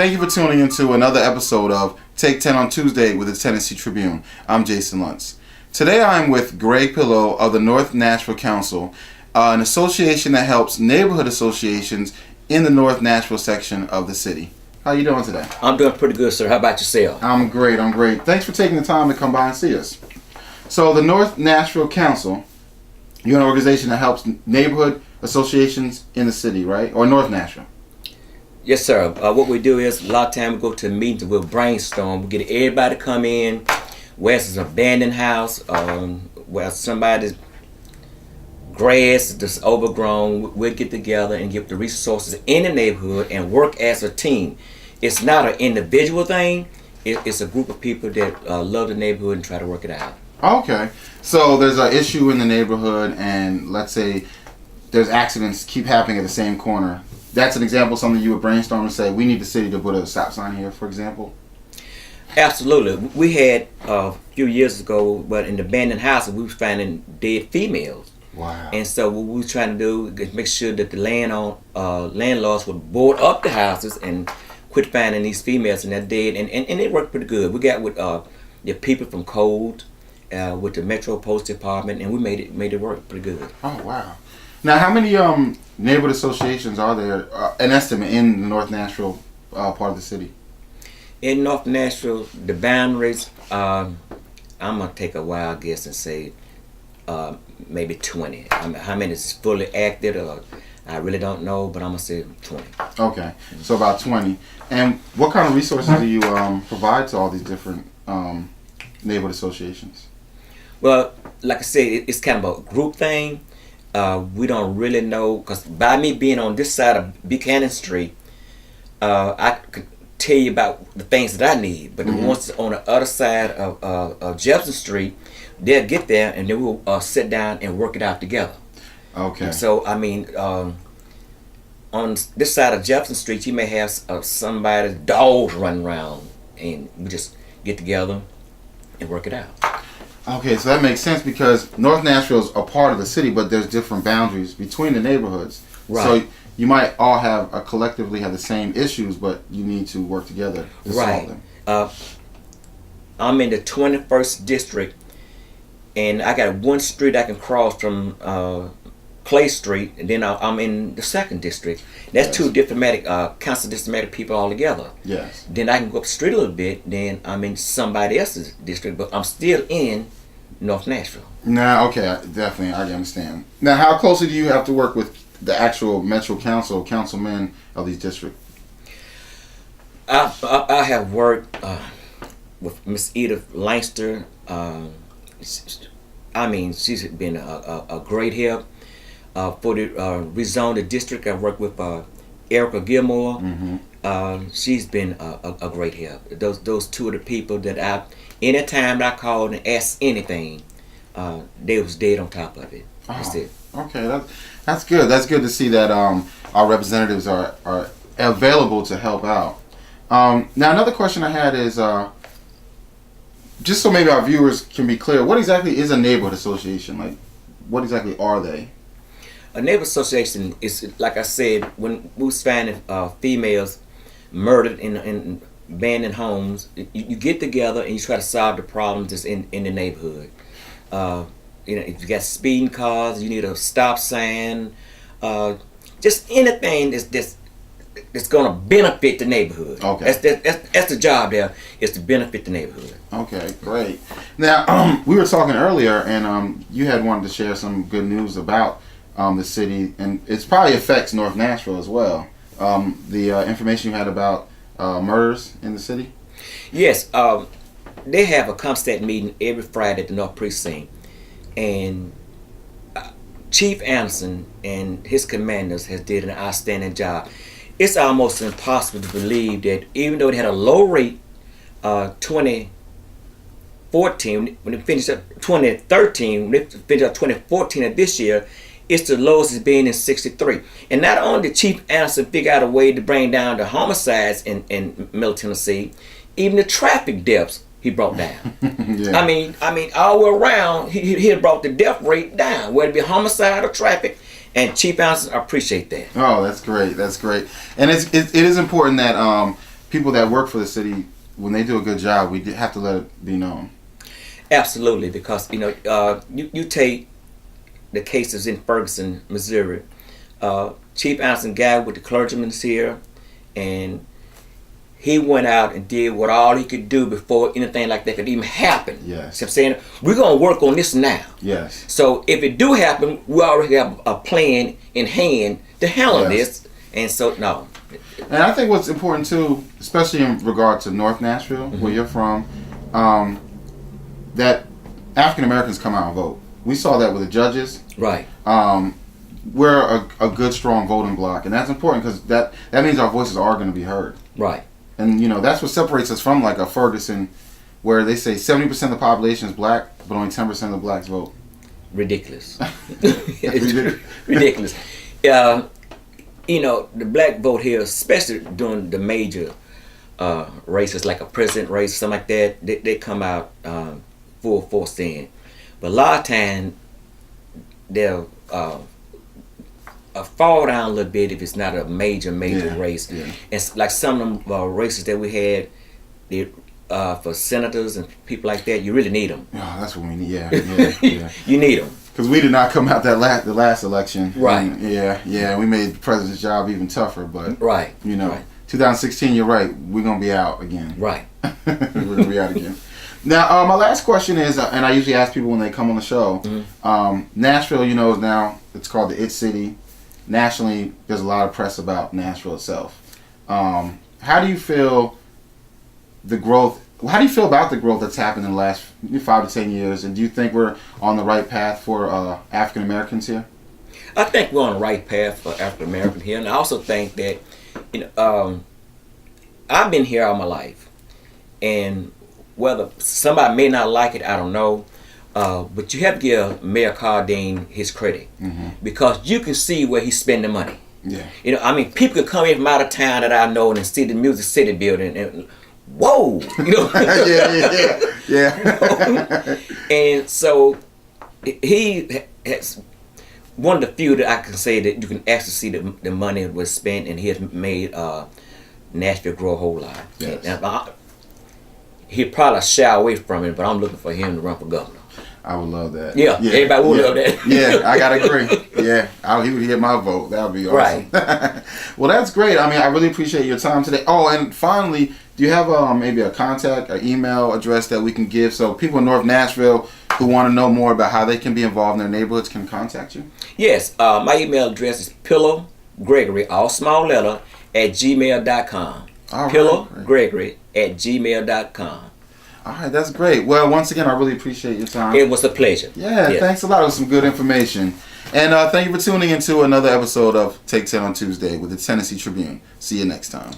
Thank you for tuning into another episode of Take 10 on Tuesday with the Tennessee Tribune. I'm Jason Luntz. Today I'm with Greg Pillow of the North Nashville Council, an association that helps neighborhood associations in the North Nashville section of the city. How you doing today? I'm doing pretty good, sir. How about yourself? I'm great. Thanks for taking the time to come by and see us. So the North Nashville Council, you're an organization that helps neighborhood associations in the city, right? Or North Nashville? Yes, sir. What we do is a lot of time we go to meetings, we'll brainstorm, we get everybody to come in, where it's an abandoned house, where somebody's grass is just overgrown. We'll get together and give the resources in the neighborhood and work as a team. It's not an individual thing. It's a group of people that love the neighborhood and try to work it out. Okay. So there's an issue in the neighborhood, and let's say there's accidents keep happening at the same corner. That's an example of something you would brainstorm and say, we need the city to put a stop sign here, for example? Absolutely. We had a few years ago, but in the abandoned houses, we were finding dead females. Wow. And so what we were trying to do is make sure that the landlords would board up the houses and quit finding these females and they're dead. And it worked pretty good. We got with the people from Code, with the Metro Post Department, and we made it work pretty good. Oh, wow. Now, how many neighborhood associations are there, an estimate, in the North Nashville part of the city? In North Nashville, the boundaries, I'm going to take a wild guess and say maybe 20. How many is fully active? I really don't know, but I'm going to say 20. Okay, so about 20. And what kind of resources do you provide to all these different neighborhood associations? Well, like I said, it's kind of a group thing. We don't really know, because by me being on this side of Buchanan Street, I could tell you about the things that I need. But the ones on the other side of Jefferson Street, they'll get there and then we'll sit down and work it out together. Okay. And so, I mean, on this side of Jefferson Street, you may have somebody's dogs running around, and we just get together and work it out. Okay, so that makes sense because North Nashville is a part of the city, but there's different boundaries between the neighborhoods. Right. So you might all collectively have the same issues, but you need to work together to solve them. I'm in the 21st district, and I got one street I can cross from Clay Street, and then I'm in the 2nd district. That's two diplomatic, council diplomatic people all together. Yes. Then I can go up the street a little bit, then I'm in somebody else's district, but I'm still in North Nashville. Now, okay, definitely, I understand. Now, how closely do you have to work with the actual Metro Council, councilmen of these districts? I have worked with Miss Edith Langster. She's been a great help. For the rezone the district, I worked with Erica Gilmore. She's been a great help. Those two of the people that anytime I called and asked anything, they was dead on top of it. That's it. Okay, that's good. That's good to see that our representatives are available to help out. Now, another question I had is, just so maybe our viewers can be clear, what exactly is a neighborhood association? Like, what exactly are they? A neighborhood association is, like I said, when we was finding females murdered in abandoned homes, you get together and you try to solve the problems that's in the neighborhood. If you got speeding cars, you need a stop sign, just anything that's going to benefit the neighborhood. Okay. That's the job there, is to benefit the neighborhood. Okay, great. Now, we were talking earlier, and you had wanted to share some good news about the city, and it probably affects North Nashville as well. The information you had about murders in the city? Yes. They have a ComStat meeting every Friday at the North Precinct, and Chief Anderson and his commanders has did an outstanding job. It's almost impossible to believe that even though they had a low rate 2014, when they finished up 2013, when they finished up 2014 of this year, it's the lowest it's been in 63. And not only did Chief Anderson figure out a way to bring down the homicides in Middle Tennessee, even the traffic deaths he brought down. Yeah. I mean, all the way around, he had brought the death rate down, whether it be homicide or traffic. And Chief Anderson, I appreciate that. Oh, that's great. That's great. And it is important that people that work for the city, when they do a good job, we have to let it be known. Absolutely, because you take the cases in Ferguson, Missouri. Chief Anderson guy with the clergyman's here, and he went out and did what all he could do before anything like that could even happen. Yes. So I'm saying, we're going to work on this now. Yes. So if it do happen, we already have a plan in hand to handle this. And so, no. And I think what's important too, especially in regard to North Nashville, where you're from, that African Americans come out and vote. We saw that with the judges. Right. We're a good, strong voting bloc, and that's important because that means our voices are going to be heard. Right. And that's what separates us from like a Ferguson, where they say 70% of the population is black, but only 10% of the blacks vote. Ridiculous. Ridiculous. The black vote here, especially during the major races, like a president race, something like that, they come out full force in. But a lot of times they'll fall down a little bit if it's not a major race. Yeah. And like some of them races that we had, for senators and people like that, you really need them. Oh, that's what we need. Yeah. You need them. Because we did not come out the last election. Right. And we made the president's job even tougher. But right. 2016, you're right. We're gonna be out again. Right. We're gonna be out again. Now, my last question is, and I usually ask people when they come on the show, Nashville, is now, it's called the It City. Nationally, there's a lot of press about Nashville itself. How do you feel about the growth that's happened in the last 5 to 10 years? And do you think we're on the right path for African Americans here? I think we're on the right path for African Americans here. And I also think that, I've been here all my life. And whether somebody may not like it, I don't know. But you have to give Mayor Cardine his credit, because you can see where he's spending money. Yeah. People could come in from out of town that I know and see the Music City building and whoa, yeah. And so he has one of the few that I can say that you can actually see the money was spent, and he has made Nashville grow a whole lot. Yes. And he'd probably shy away from it, but I'm looking for him to run for governor. I would love that. Yeah. Everybody would love that. Yeah, I gotta agree. Yeah, he would get my vote. That would be awesome. Right. Well, that's great. I really appreciate your time today. Oh, and finally, do you have maybe a contact, an email address that we can give so people in North Nashville who want to know more about how they can be involved in their neighborhoods can contact you? Yes. My email address is pillowgregory, all small letter, @gmail.com. pillowgregory@gmail.com. All right, that's great. Well, once again, I really appreciate your time. It was a pleasure. Yeah, thanks a lot. It was some good information. And thank you for tuning into another episode of Take 10 on Tuesday with the Tennessee Tribune. See you next time.